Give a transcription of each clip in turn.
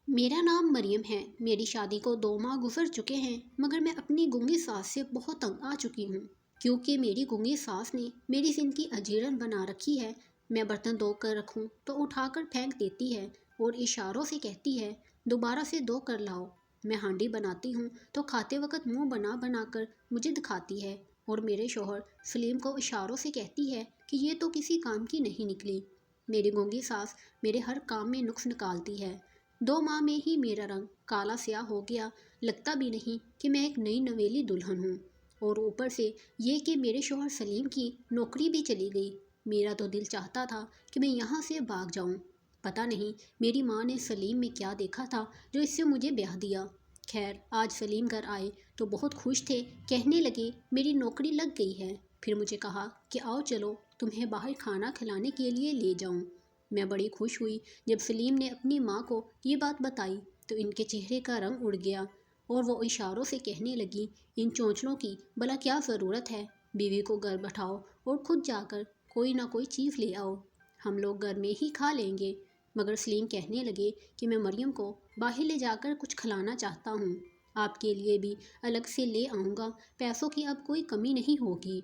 میرا نام مریم ہے۔ میری شادی کو 2 ماہ گزر چکے ہیں، مگر میں اپنی گونگی ساس سے بہت تنگ آ چکی ہوں، کیونکہ میری گونگی ساس نے میری زندگی اجیرن بنا رکھی ہے۔ میں برتن دھو کر رکھوں تو اٹھا کر پھینک دیتی ہے اور اشاروں سے کہتی ہے دوبارہ سے دھو کر لاؤ۔ میں ہانڈی بناتی ہوں تو کھاتے وقت منہ بنا بنا کر مجھے دکھاتی ہے، اور میرے شوہر سلیم کو اشاروں سے کہتی ہے کہ یہ تو کسی کام کی نہیں نکلی۔ میری گونگی ساس میرے ہر کام میں نقص نکالتی ہے۔ 2 ماہ میں ہی میرا رنگ کالا سیاہ ہو گیا، لگتا بھی نہیں کہ میں ایک نئی نویلی دلہن ہوں، اور اوپر سے یہ کہ میرے شوہر سلیم کی نوکری بھی چلی گئی۔ میرا تو دل چاہتا تھا کہ میں یہاں سے بھاگ جاؤں۔ پتہ نہیں میری ماں نے سلیم میں کیا دیکھا تھا جو اس سے مجھے بیاہ دیا۔ خیر، آج سلیم گھر آئے تو بہت خوش تھے، کہنے لگے میری نوکری لگ گئی ہے۔ پھر مجھے کہا کہ آؤ چلو تمہیں باہر کھانا کھلانے کے لیے لے جاؤں۔ میں بڑی خوش ہوئی جب سلیم نے اپنی ماں کو یہ بات بتائی تو ان کے چہرے کا رنگ اڑ گیا، اور وہ اشاروں سے کہنے لگی ان چونچلوں کی بھلا کیا ضرورت ہے، بیوی کو گھر بٹھاؤ اور خود جا کر کوئی نہ کوئی چیز لے آؤ، ہم لوگ گھر میں ہی کھا لیں گے۔ مگر سلیم کہنے لگے کہ میں مریم کو باہر لے جا کر کچھ کھلانا چاہتا ہوں، آپ کے لیے بھی الگ سے لے آؤں گا، پیسوں کی اب کوئی کمی نہیں ہوگی۔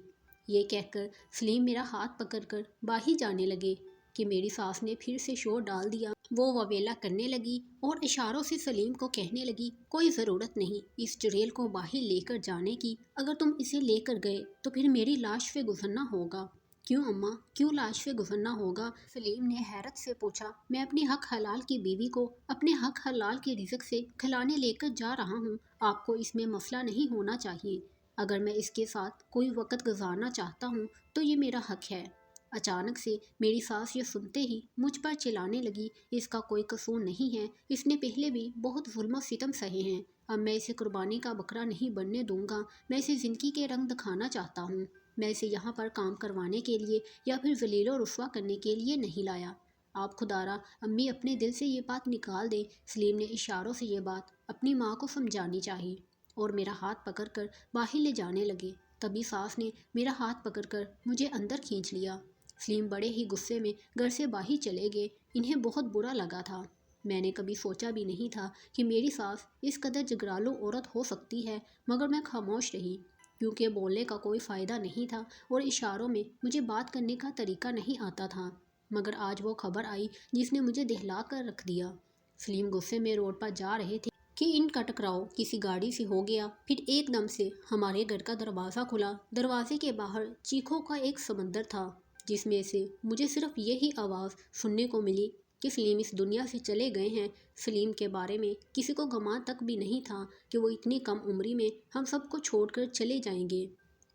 یہ کہہ کر سلیم میرا ہاتھ پکڑ کر باہر جانے لگے کہ میری ساس نے پھر سے شور ڈال دیا۔ وہ وویلا کرنے لگی اور اشاروں سے سلیم کو کہنے لگی کوئی ضرورت نہیں اس چڑیل کو باہر لے کر جانے کی، اگر تم اسے لے کر گئے تو پھر میری لاش پہ گزرنا ہوگا۔ کیوں اماں، کیوں لاش پہ گزرنا ہوگا؟ سلیم نے حیرت سے پوچھا۔ میں اپنی حق حلال کی بیوی کو اپنے حق حلال کے رزق سے کھلانے لے کر جا رہا ہوں، آپ کو اس میں مسئلہ نہیں ہونا چاہیے۔ اگر میں اس کے ساتھ کوئی وقت گزارنا چاہتا ہوں تو یہ میرا حق ہے۔ اچانک سے میری ساس یہ سنتے ہی مجھ پر چلانے لگی اس کا کوئی قصور نہیں ہے، اس نے پہلے بھی بہت ظلم و ستم سہے ہیں، اب میں اسے قربانی کا بکرا نہیں بننے دوں گا، میں اسے زندگی کے رنگ دکھانا چاہتا ہوں، میں اسے یہاں پر کام کروانے کے لیے یا پھر ذلیل و رسوا کرنے کے لیے نہیں لایا۔ آپ خدارا امی اپنے دل سے یہ بات نکال دیں۔ سلیم نے اشاروں سے یہ بات اپنی ماں کو سمجھانی چاہی اور میرا ہاتھ پکڑ کر باہر لے جانے لگے۔ تبھی ساس نے میرا ہاتھ پکڑ کر مجھے اندر کھینچ لیا۔ سلیم بڑے ہی غصے میں گھر سے باہر چلے گئے، انہیں بہت برا لگا تھا۔ میں نے کبھی سوچا بھی نہیں تھا کہ میری ساس اس قدر جگرالو عورت ہو سکتی ہے، مگر میں خاموش رہی کیونکہ بولنے کا کوئی فائدہ نہیں تھا اور اشاروں میں مجھے بات کرنے کا طریقہ نہیں آتا تھا۔ مگر آج وہ خبر آئی جس نے مجھے دہلا کر رکھ دیا۔ سلیم غصے میں روڈ پر جا رہے تھے کہ ان کا ٹکراؤ کسی گاڑی سے ہو گیا، پھر ایک دم سے ہمارے گھر کا دروازہ کھلا۔ دروازے کے باہر چیخوں کا ایک سمندر تھا، جس میں سے مجھے صرف یہی آواز سننے کو ملی کہ سلیم اس دنیا سے چلے گئے ہیں۔ سلیم کے بارے میں کسی کو گمان تک بھی نہیں تھا کہ وہ اتنی کم عمری میں ہم سب کو چھوڑ کر چلے جائیں گے۔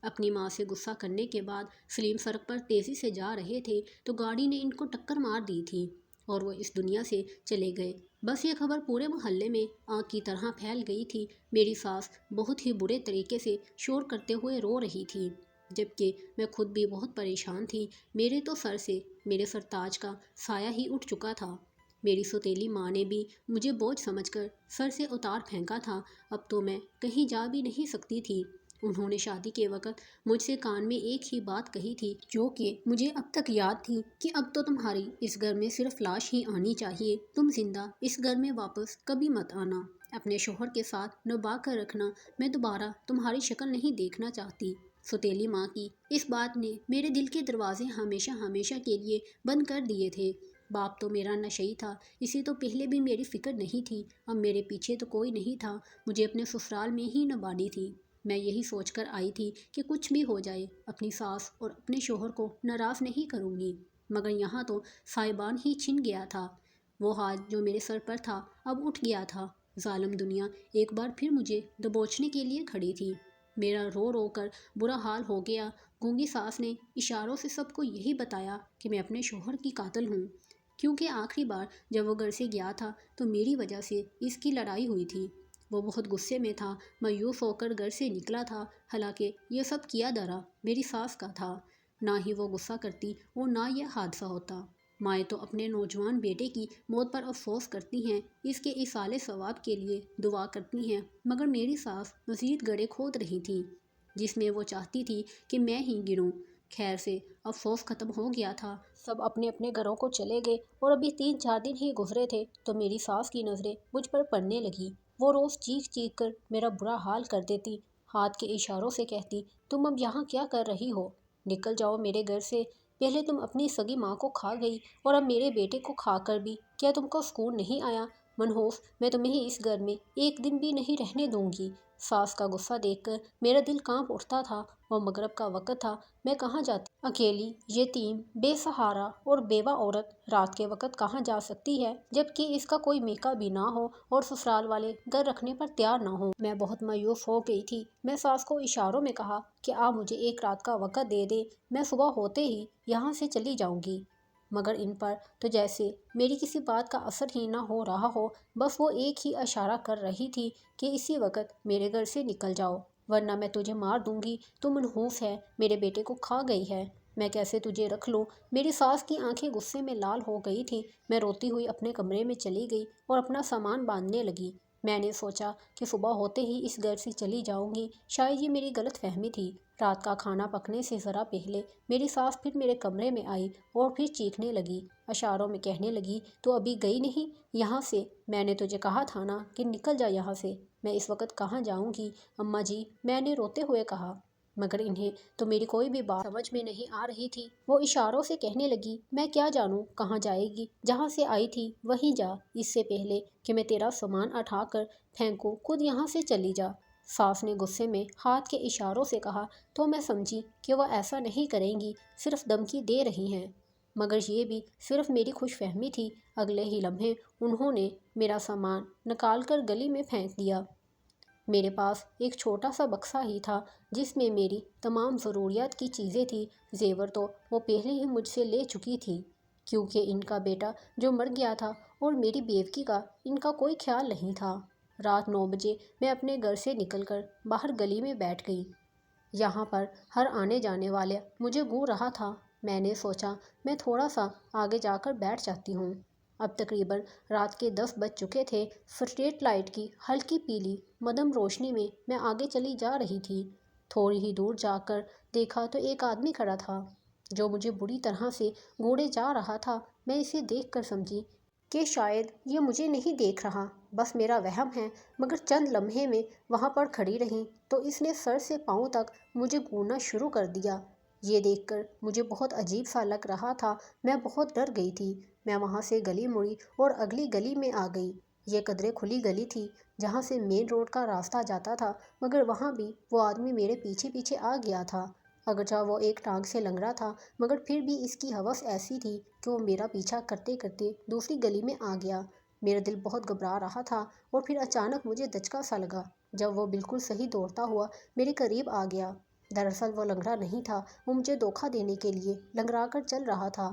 اپنی ماں سے غصہ کرنے کے بعد سلیم سڑک پر تیزی سے جا رہے تھے تو گاڑی نے ان کو ٹکر مار دی تھی اور وہ اس دنیا سے چلے گئے۔ بس یہ خبر پورے محلے میں آگ کی طرح پھیل گئی تھی۔ میری ساس بہت ہی برے طریقے سے شور کرتے ہوئے رو رہی تھی، جبکہ میں خود بھی بہت پریشان تھی۔ میرے تو سر سے میرے سرتاج کا سایہ ہی اٹھ چکا تھا۔ میری سوتیلی ماں نے بھی مجھے بوجھ سمجھ کر سر سے اتار پھینکا تھا، اب تو میں کہیں جا بھی نہیں سکتی تھی۔ انہوں نے شادی کے وقت مجھ سے کان میں ایک ہی بات کہی تھی جو کہ مجھے اب تک یاد تھی کہ اب تو تمہاری اس گھر میں صرف لاش ہی آنی چاہیے، تم زندہ اس گھر میں واپس کبھی مت آنا، اپنے شوہر کے ساتھ نبھا کر رکھنا، میں دوبارہ تمہاری شکل نہیں دیکھنا چاہتی۔ سوتیلی ماں کی اس بات نے میرے دل کے دروازے ہمیشہ ہمیشہ کے لیے بند کر دیے تھے۔ باپ تو میرا نشئی تھا، اسے تو پہلے بھی میری فکر نہیں تھی، اب میرے پیچھے تو کوئی نہیں تھا، مجھے اپنے سسرال میں ہی نبھانی تھی۔ میں یہی سوچ کر آئی تھی کہ کچھ بھی ہو جائے اپنی ساس اور اپنے شوہر کو ناراض نہیں کروں گی، مگر یہاں تو سائبان ہی چھن گیا تھا، وہ ہاتھ جو میرے سر پر تھا اب اٹھ گیا تھا۔ ظالم دنیا ایک بار پھر مجھے دبوچنے کے لیے کھڑی تھی۔ میرا رو رو کر برا حال ہو گیا۔ گونگی ساس نے اشاروں سے سب کو یہی بتایا کہ میں اپنے شوہر کی قاتل ہوں، کیونکہ آخری بار جب وہ گھر سے گیا تھا تو میری وجہ سے اس کی لڑائی ہوئی تھی۔ وہ بہت غصے میں تھا، مایوس ہو کر گھر سے نکلا تھا، حالانکہ یہ سب کیا دھرا میری ساس کا تھا۔ نہ ہی وہ غصہ کرتی اور نہ یہ حادثہ ہوتا۔ مائیں تو اپنے نوجوان بیٹے کی موت پر افسوس کرتی ہیں، اس کے ایصال ثواب کے لیے دعا کرتی ہیں، مگر میری ساس مزید گڑھے کھود رہی تھی جس میں وہ چاہتی تھی کہ میں ہی گروں۔ خیر سے افسوس ختم ہو گیا تھا۔ سب اپنے اپنے گھروں کو چلے گئے اور ابھی 3 4 دن ہی گزرے تھے تو میری ساس کی نظریں مجھ پر پڑنے لگی۔ وہ روز چیخ چیخ کر میرا برا حال کر دیتی، ہاتھ کے اشاروں سے کہتی، تم اب یہاں کیا کر رہی ہو؟ نکل جاؤ میرے گھر سے۔ پہلے تم اپنی سگی ماں کو کھا گئی اور اب میرے بیٹے کو کھا کر بھی کیا تم کو سکون نہیں آیا؟ منحوس، میں تمہیں اس گھر میں ایک دن بھی نہیں رہنے دوں گی۔ ساس کا غصہ دیکھ کر میرا دل کانپ اٹھتا تھا اور مغرب کا وقت تھا۔ میں کہاں جاتی؟ اکیلی، یتیم، بے سہارا اور بیوہ عورت رات کے وقت کہاں جا سکتی ہے جب کہ اس کا کوئی میکا بھی نہ ہو اور سسرال والے گھر رکھنے پر تیار نہ ہوں؟ میں بہت مایوس ہو گئی تھی۔ میں ساس کو اشاروں میں کہا کہ آپ مجھے ایک رات کا وقت دے دیں، میں صبح ہوتے ہی یہاں سے چلی جاؤں گی۔ مگر ان پر تو جیسے میری کسی بات کا اثر ہی نہ ہو رہا ہو، بس وہ ایک ہی اشارہ کر رہی تھی کہ اسی وقت میرے گھر سے نکل جاؤ ورنہ میں تجھے مار دوں گی۔ تو منحوس ہے، میرے بیٹے کو کھا گئی ہے، میں کیسے تجھے رکھ لوں؟ میری ساس کی آنکھیں غصے میں لال ہو گئی تھیں۔ میں روتی ہوئی اپنے کمرے میں چلی گئی اور اپنا سامان باندھنے لگی۔ میں نے سوچا کہ صبح ہوتے ہی اس گھر سے چلی جاؤں گی، شاید یہ میری غلط فہمی تھی۔ رات کا کھانا پکنے سے ذرا پہلے میری ساس پھر میرے کمرے میں آئی اور پھر چیخنے لگی، اشاروں میں کہنے لگی، تو ابھی گئی نہیں یہاں سے؟ میں نے تجھے کہا تھا نا کہ نکل جا یہاں سے۔ میں اس وقت کہاں جاؤں گی اماں جی؟ میں نے روتے ہوئے کہا۔ مگر انہیں تو میری کوئی بھی بات سمجھ میں نہیں آ رہی تھی۔ وہ اشاروں سے کہنے لگی، میں کیا جانوں کہاں جائے گی، جہاں سے آئی تھی وہیں جا، اس سے پہلے کہ میں تیرا سامان اٹھا کر پھینکوں خود یہاں سے چلی جا۔ ساس نے غصے میں ہاتھ کے اشاروں سے کہا تو میں سمجھی کہ وہ ایسا نہیں کریں گی، صرف دھمکی دے رہی ہیں۔ مگر یہ بھی صرف میری خوش فہمی تھی۔ اگلے ہی لمحے انہوں نے میرا سامان نکال کر گلی میں پھینک دیا۔ میرے پاس ایک چھوٹا سا بکسا ہی تھا جس میں میری تمام ضروریات کی چیزیں تھیں۔ زیور تو وہ پہلے ہی مجھ سے لے چکی تھی کیونکہ ان کا بیٹا جو مر گیا تھا اور میری بیوی کا ان کا کوئی خیال نہیں تھا۔ رات 9 بجے میں اپنے گھر سے نکل کر باہر گلی میں بیٹھ گئی۔ یہاں پر ہر آنے جانے والا مجھے گھور رہا تھا۔ میں نے سوچا میں تھوڑا سا آگے جا کر بیٹھ جاتی ہوں۔ اب تقریباً رات کے 10 بج چکے تھے۔ اسٹریٹ لائٹ کی ہلکی پیلی مدھم روشنی میں میں آگے چلی جا رہی تھی۔ تھوڑی ہی دور جا کر دیکھا تو ایک آدمی کھڑا تھا جو مجھے بری طرح سے گھورے جا رہا تھا۔ میں اسے دیکھ کر سمجھی کہ شاید یہ مجھے نہیں دیکھ رہا، بس میرا وہم ہے۔ مگر چند لمحے میں وہاں پر کھڑی رہی تو اس نے سر سے پاؤں تک مجھے گھورنا شروع کر دیا۔ یہ دیکھ کر مجھے بہت عجیب سا لگ رہا تھا۔ میں بہت ڈر گئی تھی۔ میں وہاں سے گلی مڑی اور اگلی گلی میں آ گئی۔ یہ قدرے کھلی گلی تھی جہاں سے مین روڈ کا راستہ جاتا تھا، مگر وہاں بھی وہ آدمی میرے پیچھے پیچھے آ گیا تھا۔ اگرچہ وہ ایک ٹانگ سے لنگڑا تھا مگر پھر بھی اس کی ہوس ایسی تھی کہ وہ میرا پیچھا کرتے کرتے دوسری گلی میں آ گیا۔ میرا دل بہت گھبرا رہا تھا اور پھر اچانک مجھے دھچکا سا لگا جب وہ بالکل صحیح دوڑتا ہوا میرے قریب آ گیا۔ دراصل وہ لنگڑا نہیں تھا، وہ مجھے دھوکہ دینے کے لیے لنگڑا کر چل رہا تھا۔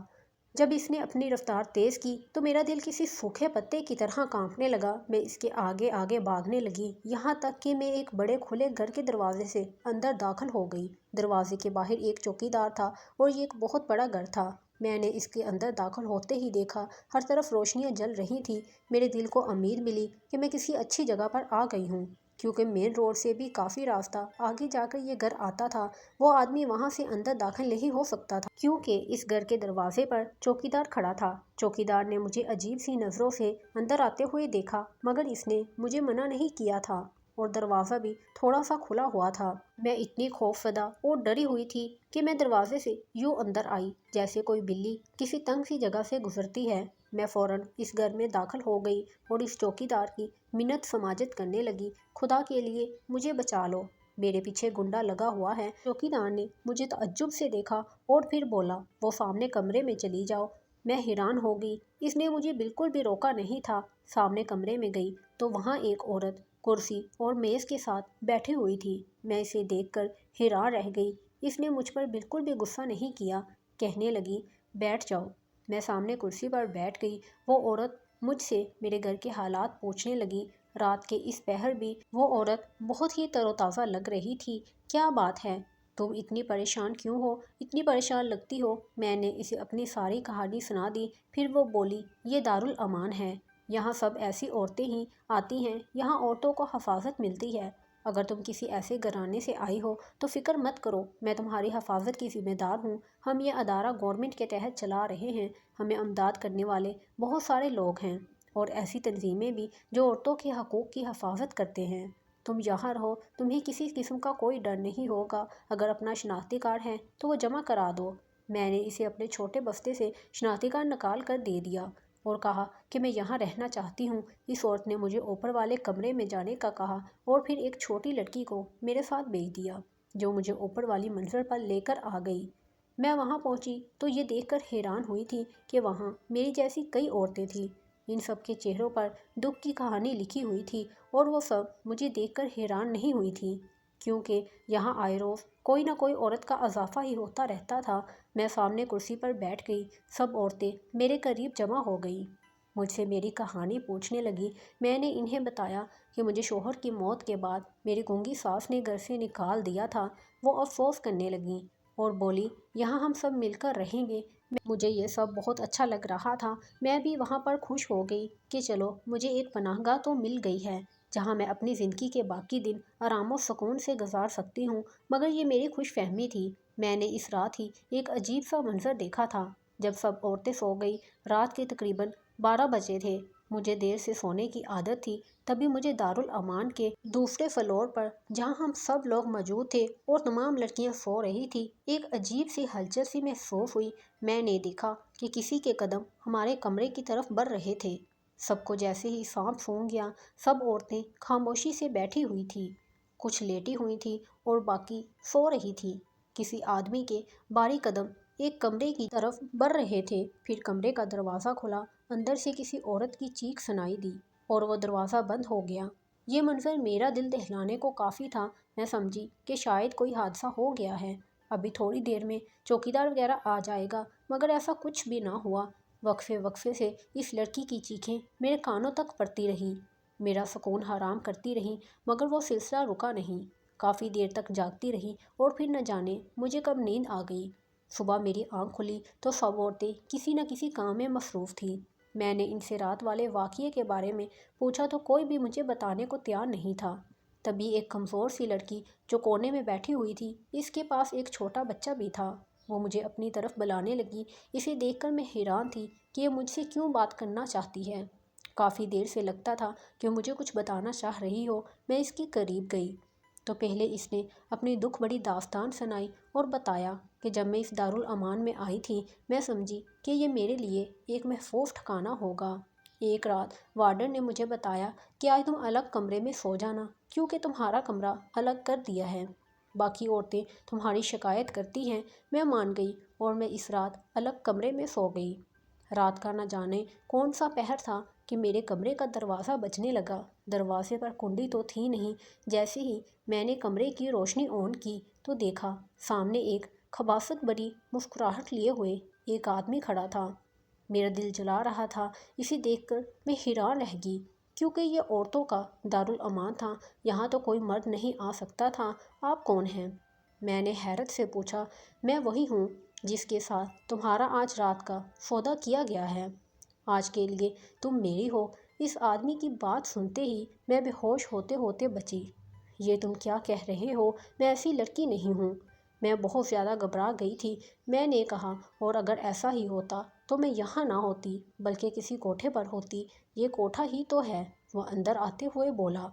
جب اس نے اپنی رفتار تیز کی تو میرا دل کسی سوکھے پتے کی طرح کانپنے لگا۔ میں اس کے آگے آگے بھاگنے لگی، یہاں تک کہ میں ایک بڑے کھلے گھر کے دروازے سے اندر داخل ہو گئی۔ دروازے کے باہر ایک چوکیدار تھا اور یہ ایک بہت بڑا گھر تھا۔ میں نے اس کے اندر داخل ہوتے ہی دیکھا ہر طرف روشنیاں جل رہی تھیں۔ میرے دل کو امید ملی کہ میں کسی اچھی جگہ پر آ گئی ہوں، کیونکہ مین روڈ سے بھی کافی راستہ آگے جا کر یہ گھر آتا تھا۔ وہ آدمی وہاں سے اندر داخل نہیں ہو سکتا تھا کیونکہ اس گھر کے دروازے پر چوکیدار کھڑا تھا۔ چوکیدار نے مجھے عجیب سی نظروں سے اندر آتے ہوئے دیکھا مگر اس نے مجھے منع نہیں کیا تھا اور دروازہ بھی تھوڑا سا کھلا ہوا تھا۔ میں اتنی خوفزدہ اور ڈری ہوئی تھی کہ میں دروازے سے یوں اندر آئی جیسے کوئی بلی کسی تنگ سی جگہ سے گزرتی ہے۔ میں فوراً اس گھر میں داخل ہو گئی اور اس چوکیدار کی منت سماجت کرنے لگی، خدا کے لیے مجھے بچا لو، میرے پیچھے گنڈا لگا ہوا ہے۔ چوکیدار نے مجھے تعجب سے دیکھا اور پھر بولا، وہ سامنے کمرے میں چلی جاؤ۔ میں حیران ہو گئی، اس نے مجھے بالکل بھی روکا نہیں تھا۔ سامنے کمرے میں گئی تو وہاں ایک عورت کرسی اور میز کے ساتھ بیٹھی ہوئی تھی۔ میں اسے دیکھ کر حیران رہ گئی۔ اس نے مجھ پر بالکل بھی غصہ نہیں کیا، کہنے لگی، بیٹھ جاؤ۔ میں سامنے کرسی پر بیٹھ گئی۔ وہ عورت مجھ سے میرے گھر کے حالات پوچھنے لگی۔ رات کے اس پہر بھی وہ عورت بہت ہی تر و تازہ لگ رہی تھی۔ کیا بات ہے؟ تم اتنی پریشان کیوں ہو؟ اتنی پریشان لگتی ہو؟ میں نے اسے اپنی ساری کہانی سنا دی۔ پھر وہ بولی، یہ دارالامان ہے، یہاں سب ایسی عورتیں ہی آتی ہیں، یہاں عورتوں کو حفاظت ملتی ہے۔ اگر تم کسی ایسے گھرانے سے آئی ہو تو فکر مت کرو، میں تمہاری حفاظت کی ذمہ دار ہوں۔ ہم یہ ادارہ گورنمنٹ کے تحت چلا رہے ہیں، ہمیں امداد کرنے والے بہت سارے لوگ ہیں اور ایسی تنظیمیں بھی جو عورتوں کے حقوق کی حفاظت کرتے ہیں۔ تم یہاں رہو، تمہیں کسی قسم کا کوئی ڈر نہیں ہوگا۔ اگر اپنا شناختی کارڈ ہے تو وہ جمع کرا دو۔ میں نے اسے اپنے چھوٹے بستے سے شناختی کارڈ نکال کر دے دیا اور کہا کہ میں یہاں رہنا چاہتی ہوں۔ اس عورت نے مجھے اوپر والے کمرے میں جانے کا کہا اور پھر ایک چھوٹی لڑکی کو میرے ساتھ بھیج دیا جو مجھے اوپر والی منزل پر لے کر آ گئی۔ میں وہاں پہنچی تو یہ دیکھ کر حیران ہوئی تھی کہ وہاں میری جیسی کئی عورتیں تھیں۔ ان سب کے چہروں پر دکھ کی کہانی لکھی ہوئی تھی اور وہ سب مجھے دیکھ کر حیران نہیں ہوئی تھیں، کیونکہ یہاں آئے روز کوئی نہ کوئی عورت کا اضافہ ہی ہوتا رہتا تھا۔ میں سامنے کرسی پر بیٹھ گئی، سب عورتیں میرے قریب جمع ہو گئیں، مجھ سے میری کہانی پوچھنے لگی۔ میں نے انہیں بتایا کہ مجھے شوہر کی موت کے بعد میری گونگی ساس نے گھر سے نکال دیا تھا۔ وہ افسوس کرنے لگیں اور بولی یہاں ہم سب مل کر رہیں گے۔ مجھے یہ سب بہت اچھا لگ رہا تھا، میں بھی وہاں پر خوش ہو گئی کہ چلو مجھے ایک پناہ گاہ تو مل گئی ہے جہاں میں اپنی زندگی کے باقی دن آرام و سکون سے گزار سکتی ہوں۔ مگر یہ میری خوش فہمی تھی، میں نے اس رات ہی ایک عجیب سا منظر دیکھا تھا۔ جب سب عورتیں سو گئی، رات کے تقریباً 12 بجے تھے، مجھے دیر سے سونے کی عادت تھی، تبھی مجھے دارالامان کے دوسرے فلور پر جہاں ہم سب لوگ موجود تھے اور تمام لڑکیاں سو رہی تھی، ایک عجیب سی ہلچل سی محسوس ہوئی۔ میں نے دیکھا کہ کسی کے قدم ہمارے کمرے کی طرف بڑھ رہے تھے۔ سب کو جیسے ہی سانپ سونگھ گیا، سب عورتیں خاموشی سے بیٹھی ہوئی تھیں، کچھ لیٹی ہوئی تھیں اور باقی سو رہی تھیں۔ کسی آدمی کے بھاری قدم ایک کمرے کی طرف بڑھ رہے تھے، پھر کمرے کا دروازہ کھلا، اندر سے کسی عورت کی چیخ سنائی دی اور وہ دروازہ بند ہو گیا۔ یہ منظر میرا دل دہلانے کو کافی تھا۔ میں سمجھی کہ شاید کوئی حادثہ ہو گیا ہے، ابھی تھوڑی دیر میں چوکیدار وغیرہ آ جائے گا، مگر ایسا کچھ بھی نہ ہوا۔ وقفے وقفے سے اس لڑکی کی چیخیں میرے کانوں تک پڑتی رہیں، میرا سکون حرام کرتی رہیں، مگر وہ سلسلہ رکا نہیں۔ کافی دیر تک جاگتی رہی اور پھر نہ جانے مجھے کب نیند آ گئی۔ صبح میری آنکھ کھلی تو سب عورتیں کسی نہ کسی کام میں مصروف تھیں۔ میں نے ان سے رات والے واقعے کے بارے میں پوچھا تو کوئی بھی مجھے بتانے کو تیار نہیں تھا۔ تبھی ایک کمزور سی لڑکی جو کونے میں بیٹھی ہوئی تھی، اس کے پاس ایک چھوٹا بچہ بھی تھا، وہ مجھے اپنی طرف بلانے لگی۔ اسے دیکھ کر میں حیران تھی کہ یہ مجھ سے کیوں بات کرنا چاہتی ہے۔ کافی دیر سے لگتا تھا کہ مجھے کچھ بتانا چاہ رہی ہو۔ میں اس کے قریب گئی تو پہلے اس نے اپنی دکھ بڑی داستان سنائی اور بتایا کہ جب میں اس دارالامان میں آئی تھی، میں سمجھی کہ یہ میرے لیے ایک محفوظ ٹھکانہ ہوگا۔ ایک رات وارڈن نے مجھے بتایا کہ آج تم الگ کمرے میں سو جانا، کیونکہ تمہارا کمرہ الگ کر دیا ہے، باقی عورتیں تمہاری شکایت کرتی ہیں۔ میں مان گئی اور میں اس رات الگ کمرے میں سو گئی۔ رات کا نہ جانے کون سا پہر تھا کہ میرے کمرے کا دروازہ بجنے لگا۔ دروازے پر کنڈی تو تھی نہیں۔ جیسے ہی میں نے کمرے کی روشنی آن کی تو دیکھا سامنے ایک خباثت بھری مسکراہٹ لیے ہوئے ایک آدمی کھڑا تھا۔ میرا دل جلا رہا تھا۔ اسے دیکھ کر میں حیران رہ گئی، کیونکہ یہ عورتوں کا دارالامان تھا، یہاں تو کوئی مرد نہیں آ سکتا تھا۔ آپ کون ہیں؟ میں نے حیرت سے پوچھا۔ میں وہی ہوں جس کے ساتھ تمہارا آج رات کا سودا کیا گیا ہے۔ آج کے لیے تم میری ہو۔ اس آدمی کی بات سنتے ہی میں بے ہوش ہوتے ہوتے بچی۔ یہ تم کیا کہہ رہے ہو؟ میں ایسی لڑکی نہیں ہوں۔ میں بہت زیادہ گھبرا گئی تھی۔ میں نے کہا اور اگر ایسا ہی ہوتا تو میں یہاں نہ ہوتی بلکہ کسی کوٹھے پر ہوتی۔ یہ کوٹھا ہی تو ہے، وہ اندر آتے ہوئے بولا۔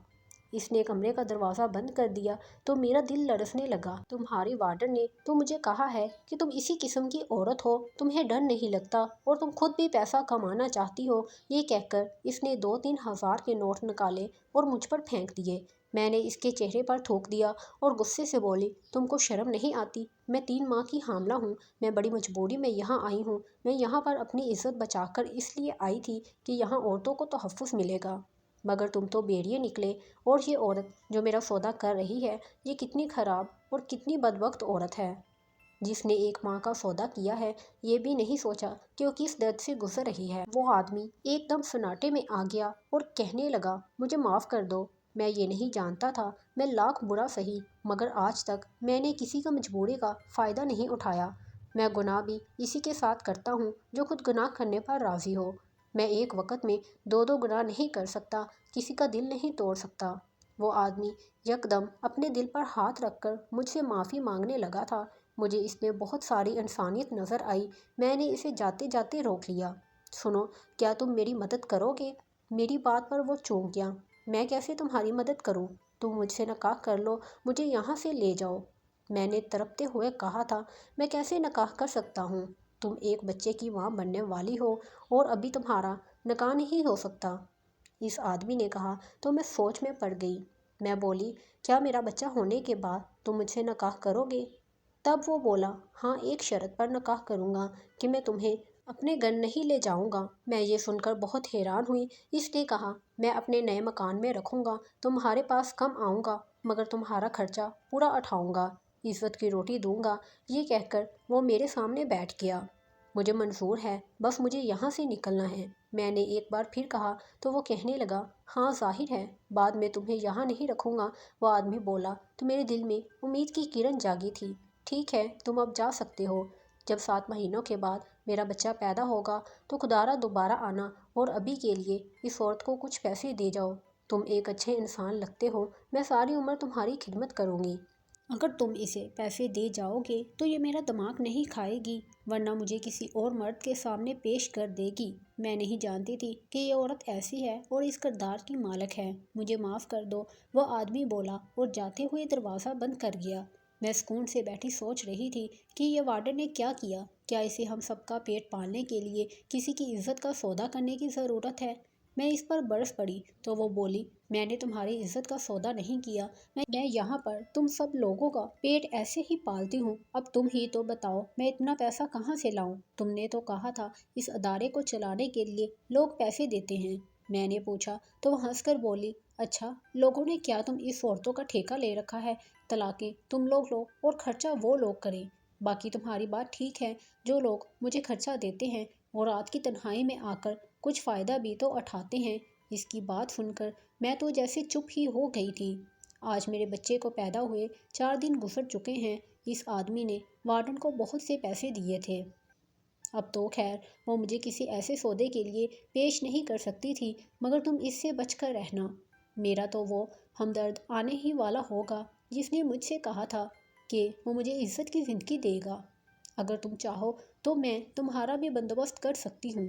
اس نے کمرے کا دروازہ بند کر دیا تو میرا دل لرزنے لگا۔ تمہاری وارڈن نے تو مجھے کہا ہے کہ تم اسی قسم کی عورت ہو، تمہیں ڈر نہیں لگتا اور تم خود بھی پیسہ کمانا چاہتی ہو۔ یہ کہہ کر اس نے 2-3 ہزار کے نوٹ نکالے اور مجھ پر پھینک دیے۔ میں نے اس کے چہرے پر تھوک دیا اور غصے سے بولی، تم کو شرم نہیں آتی؟ میں 3 ماہ کی حاملہ ہوں، میں بڑی مجبوری میں یہاں آئی ہوں۔ میں یہاں پر اپنی عزت بچا کر اس لیے آئی تھی کہ یہاں عورتوں کو تحفظ ملے گا، مگر تم تو بھیڑیے نکلے۔ اور یہ عورت جو میرا سودا کر رہی ہے، یہ کتنی خراب اور کتنی بدبخت عورت ہے، جس نے 1 ماہ کا سودا کیا ہے، یہ بھی نہیں سوچا کہ وہ کس درد سے گزر رہی ہے۔ وہ آدمی ایک دم سناٹے میں آ گیا اور کہنے لگا، مجھے معاف کر دو، میں یہ نہیں جانتا تھا، میں لاکھ برا سہی، مگر آج تک میں نے کسی کا مجبوری کا فائدہ نہیں اٹھایا۔ میں گناہ بھی اسی کے ساتھ کرتا ہوں جو خود گناہ کرنے پر راضی ہو۔ میں ایک وقت میں 2 گناہ نہیں کر سکتا، کسی کا دل نہیں توڑ سکتا۔ وہ آدمی یکدم اپنے دل پر ہاتھ رکھ کر مجھ سے معافی مانگنے لگا تھا۔ مجھے اس میں بہت ساری انسانیت نظر آئی۔ میں نے اسے جاتے جاتے روک لیا۔ سنو، کیا تم میری مدد کرو گے؟ میری بات پر وہ چونک گیا۔ میں کیسے تمہاری مدد کروں؟ تم مجھ سے نکاح کر لو، مجھے یہاں سے لے جاؤ۔ میں نے تڑپتے ہوئے کہا تھا، میں کیسے نکاح کر سکتا ہوں؟ تم ایک بچے کی ماں بننے والی ہو اور ابھی تمہارا نکاح نہیں ہو سکتا۔ اس آدمی نے کہا تو میں سوچ میں پڑ گئی۔ میں بولی، کیا میرا بچہ ہونے کے بعد تم مجھ سے نکاح کرو گے؟ تب وہ بولا، ہاں، ایک شرط پر نکاح کروں گا کہ میں تمہیں اپنے گھر نہیں لے جاؤں گا۔ میں یہ سن کر بہت حیران ہوئی۔ اس نے کہا، میں اپنے نئے مکان میں رکھوں گا، تمہارے پاس کم آؤں گا، مگر تمہارا خرچہ پورا اٹھاؤں گا، عزت کی روٹی دوں گا۔ یہ کہہ کر وہ میرے سامنے بیٹھ گیا۔ مجھے منظور ہے، بس مجھے یہاں سے نکلنا ہے۔ میں نے ایک بار پھر کہا تو وہ کہنے لگا، ہاں، ظاہر ہے بعد میں تمہیں یہاں نہیں رکھوں گا۔ وہ آدمی بولا تو میرے دل میں امید کی کرن جاگی تھی۔ ٹھیک ہے، تم اب جا سکتے ہو۔ جب 7 مہینوں کے بعد میرا بچہ پیدا ہوگا تو خدا را دوبارہ آنا، اور ابھی کے لیے اس عورت کو کچھ پیسے دے جاؤ۔ تم ایک اچھے انسان لگتے ہو، میں ساری عمر تمہاری خدمت کروں گی۔ اگر تم اسے پیسے دے جاؤ گے تو یہ میرا دماغ نہیں کھائے گی، ورنہ مجھے کسی اور مرد کے سامنے پیش کر دے گی۔ میں نہیں جانتی تھی کہ یہ عورت ایسی ہے اور اس کردار کی مالک ہے۔ مجھے معاف کر دو، وہ آدمی بولا اور جاتے ہوئے دروازہ بند کر گیا۔ میں سکون سے بیٹھی سوچ رہی تھی کہ یہ وارڈن نے کیا کیا؟ کیا اسے ہم سب کا پیٹ پالنے کے لیے کسی کی عزت کا سودا کرنے کی ضرورت ہے؟ میں اس پر برس پڑی تو وہ بولی، میں نے تمہاری عزت کا سودا نہیں کیا، میں یہاں پر تم سب لوگوں کا پیٹ ایسے ہی پالتی ہوں۔ اب تم ہی تو بتاؤ میں اتنا پیسہ کہاں سے لاؤں؟ تم نے تو کہا تھا اس ادارے کو چلانے کے لیے لوگ پیسے دیتے ہیں۔ میں نے پوچھا تو وہ ہنس کر بولی، اچھا، لوگوں نے کیا تم اس عورتوں کا ٹھیکہ لے رکھا ہے؟ طلاقیں تم لوگ لو اور خرچہ وہ لوگ کریں۔ باقی تمہاری بات ٹھیک ہے، جو لوگ مجھے خرچہ دیتے ہیں وہ رات کی تنہائی میں آ کر کچھ فائدہ بھی تو اٹھاتے ہیں۔ اس کی بات سن کر میں تو جیسے چپ ہی ہو گئی تھی۔ آج میرے بچے کو پیدا ہوئے 4 دن گزر چکے ہیں۔ اس آدمی نے وارڈن کو بہت سے پیسے دیے تھے۔ اب تو خیر وہ مجھے کسی ایسے سودے کے لیے پیش نہیں کر سکتی تھی، مگر تم اس سے بچ کر رہنا۔ میرا تو وہ ہمدرد آنے ہی والا ہوگا جس نے مجھ سے کہا تھا کہ وہ مجھے عزت کی زندگی دے گا۔ اگر تم چاہو تو میں تمہارا بھی بندوبست کر سکتی ہوں۔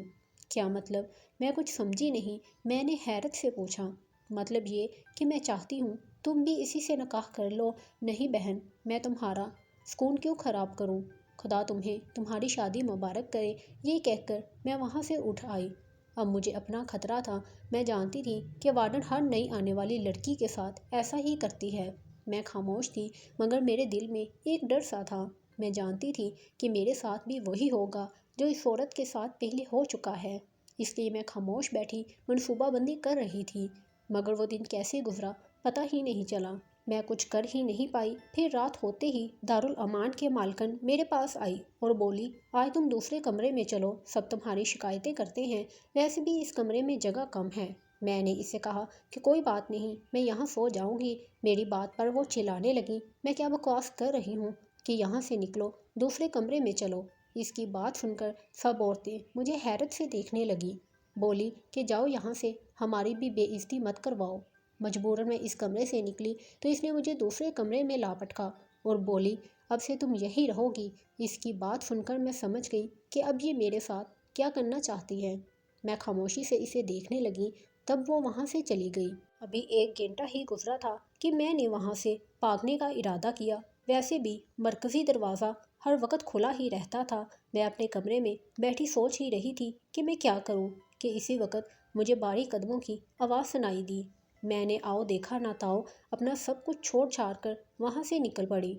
کیا مطلب؟ میں کچھ سمجھی نہیں۔ میں نے حیرت سے پوچھا، مطلب یہ کہ میں چاہتی ہوں تم بھی اسی سے نکاح کر لو۔ نہیں بہن، میں تمہارا سکون کیوں خراب کروں؟ خدا تمہیں تمہاری شادی مبارک کرے۔ یہ کہہ کر میں وہاں سے اٹھ آئی۔ اب مجھے اپنا خطرہ تھا۔ میں جانتی تھی کہ وارڈن ہر نئی آنے والی لڑکی کے ساتھ ایسا ہی کرتی ہے۔ میں خاموش تھی، مگر میرے دل میں ایک ڈر سا تھا۔ میں جانتی تھی کہ میرے ساتھ بھی وہی ہوگا جو اس عورت کے ساتھ پہلے ہو چکا ہے، اس لیے میں خاموش بیٹھی منصوبہ بندی کر رہی تھی۔ مگر وہ دن کیسے گزرا پتہ ہی نہیں چلا۔ میں کچھ کر ہی نہیں پائی۔ پھر رات ہوتے ہی دارالامان کے مالکن میرے پاس آئی اور بولی، آج تم دوسرے کمرے میں چلو، سب تمہاری شکایتیں کرتے ہیں، ویسے بھی اس کمرے میں جگہ کم ہے۔ میں نے اسے کہا کہ کوئی بات نہیں، میں یہاں سو جاؤں گی۔ میری بات پر وہ چلانے لگی، میں کیا بکواس کر رہی ہوں کہ یہاں سے نکلو، دوسرے کمرے میں چلو۔ اس کی بات سن کر سب عورتیں مجھے حیرت سے دیکھنے لگیں۔ بولی کہ جاؤ یہاں سے، ہماری بھی بے عزتی مت کرواؤ۔ مجبوراً میں اس کمرے سے نکلی تو اس نے مجھے دوسرے کمرے میں لا پٹکا اور بولی، اب سے تم یہی رہو گی۔ اس کی بات سن کر میں سمجھ گئی کہ اب یہ میرے ساتھ کیا کرنا چاہتی ہے۔ میں خاموشی سے اسے دیکھنے لگی، تب وہ وہاں سے چلی گئی۔ ابھی 1 گھنٹہ ہی گزرا تھا کہ میں نے وہاں سے بھاگنے کا ارادہ کیا۔ ویسے بھی مرکزی دروازہ ہر وقت کھلا ہی رہتا تھا۔ میں اپنے کمرے میں بیٹھی سوچ ہی رہی تھی کہ میں کیا کروں کہ اسی وقت مجھے بھاری قدموں کی آواز سنائی دی۔ میں نے آؤ دیکھا نہ تاؤ اپنا سب کچھ چھوڑ چھاڑ کر وہاں سے نکل پڑی۔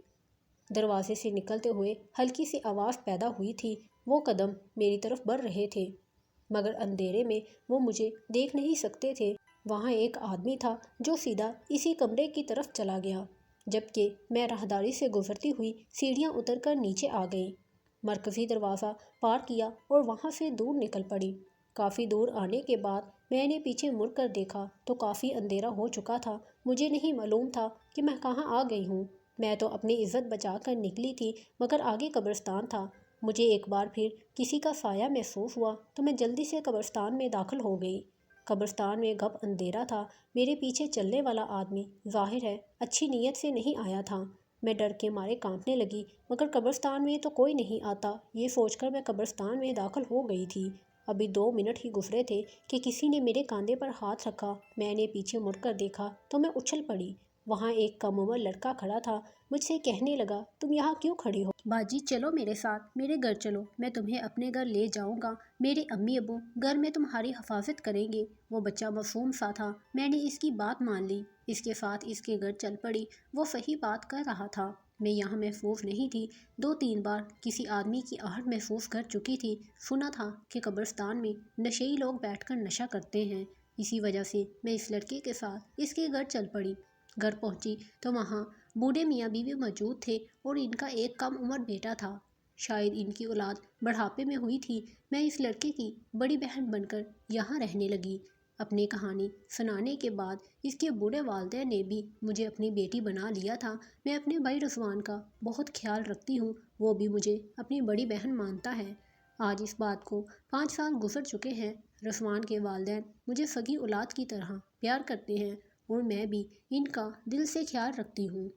دروازے سے نکلتے ہوئے ہلکی سی آواز پیدا ہوئی تھی۔ وہ قدم میری طرف بڑھ رہے تھے، مگر اندھیرے میں وہ مجھے دیکھ نہیں سکتے تھے۔ وہاں ایک آدمی تھا جو سیدھا اسی کمرے کی طرف چلا گیا، جبکہ میں راہداری سے گزرتی ہوئی سیڑھیاں اتر کر نیچے آ گئی، مرکزی دروازہ پار کیا اور وہاں سے دور نکل پڑی۔ کافی دور آنے کے بعد میں نے پیچھے مڑ کر دیکھا تو کافی اندھیرا ہو چکا تھا۔ مجھے نہیں معلوم تھا کہ میں کہاں آ گئی ہوں۔ میں تو اپنی عزت بچا کر نکلی تھی، مگر آگے قبرستان تھا۔ مجھے ایک بار پھر کسی کا سایہ محسوس ہوا تو میں جلدی سے قبرستان میں داخل ہو گئی۔ قبرستان میں گپ اندھیرا تھا۔ میرے پیچھے چلنے والا آدمی ظاہر ہے اچھی نیت سے نہیں آیا تھا۔ میں ڈر کے مارے کانپنے لگی، مگر قبرستان میں تو کوئی نہیں آتا، یہ سوچ کر میں قبرستان میں داخل ہو گئی تھی۔ ابھی 2 منٹ ہی گزرے تھے کہ کسی نے میرے کاندھے پر ہاتھ رکھا۔ میں نے پیچھے مڑ کر دیکھا تو میں اچھل پڑی۔ وہاں ایک کم عمر لڑکا کھڑا تھا، مجھ سے کہنے لگا، تم یہاں کیوں کھڑی ہو؟ باجی چلو میرے ساتھ، میرے گھر چلو، میں تمہیں اپنے گھر لے جاؤں گا، میرے امی ابو گھر میں تمہاری حفاظت کریں گے۔ وہ بچہ معصوم سا تھا، میں نے اس کی بات مان لی، اس کے ساتھ اس کے گھر چل پڑی۔ وہ صحیح بات کر رہا تھا، میں یہاں محفوظ نہیں تھی۔ 2-3 بار کسی آدمی کی آہٹ محسوس کر چکی تھی۔ سنا تھا کہ قبرستان میں نشئی لوگ بیٹھ کر نشہ کرتے ہیں، اسی وجہ سے میں اس لڑکے کے ساتھ اس کے گھر چل پڑی۔ گھر پہنچی تو وہاں بوڑھے میاں بیوی موجود تھے اور ان کا ایک کم عمر بیٹا تھا، شاید ان کی اولاد بڑھاپے میں ہوئی تھی۔ میں اس لڑکے کی بڑی بہن بن کر یہاں رہنے لگی۔ اپنی کہانی سنانے کے بعد اس کے بوڑھے والدین نے بھی مجھے اپنی بیٹی بنا لیا تھا۔ میں اپنے بھائی رضوان کا بہت خیال رکھتی ہوں، وہ بھی مجھے اپنی بڑی بہن مانتا ہے۔ آج اس بات کو 5 سال گزر چکے ہیں۔ رضوان کے والدین مجھے سگی اولاد کی طرح پیار کرتے ہیں اور میں بھی ان کا دل سے خیال رکھتی ہوں۔